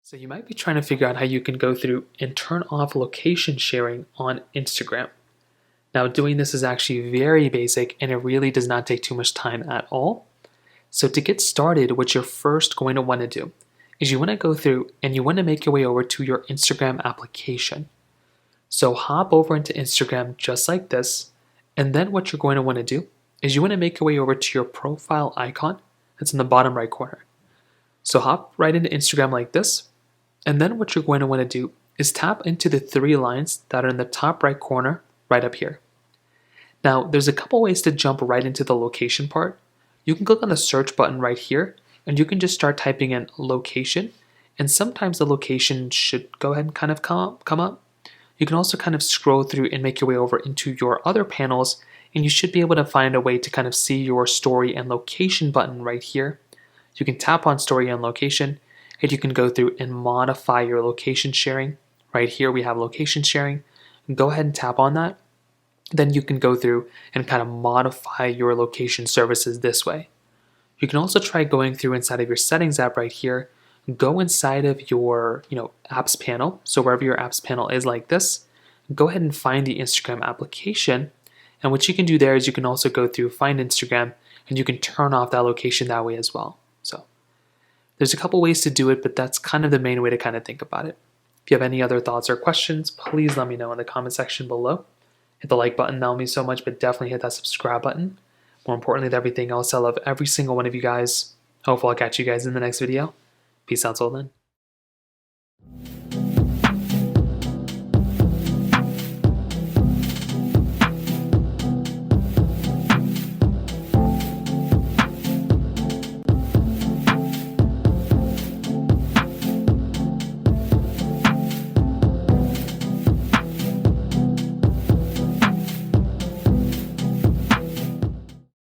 So you might be trying to figure out how you can go through and turn off location sharing on Instagram. Now doing this is actually very basic and it really does not take too much time at all. So to get started, what you're first going to want to do is you want to go through and you want to make your way over to your Instagram application. So hop over into Instagram just like this, and then what you're going to want to do is you want to make your way over to your profile icon that's in the bottom right corner. So hop right into Instagram like this. And then what you're going to want to do is tap into the three lines that are in the top right corner right up here. Now, there's a couple ways to jump right into the location part. You can click on the search button right here, and you can just start typing in location, and sometimes the location should go ahead and kind of come up. You can also kind of scroll through and make your way over into your other panels, and you should be able to find a way to kind of see your story and location button right here. You can tap on story and location, and you can go through and modify your location sharing. Right here we have location sharing. Go ahead and tap on that. Then you can go through and kind of modify your location services this way. You can also try going through inside of your settings app right here. Go inside of your apps panel. So wherever your apps panel is like this, go ahead and find the Instagram application. And what you can do there is you can also go through find Instagram and you can turn off that location that way as well. So there's a couple ways to do it, but that's kind of the main way to kind of think about it. If you have any other thoughts or questions, please let me know in the comment section below. Hit the like button, that'll mean so much, but definitely hit that subscribe button. More importantly than everything else, I love every single one of you guys. Hopefully I'll catch you guys in the next video. Peace out till then.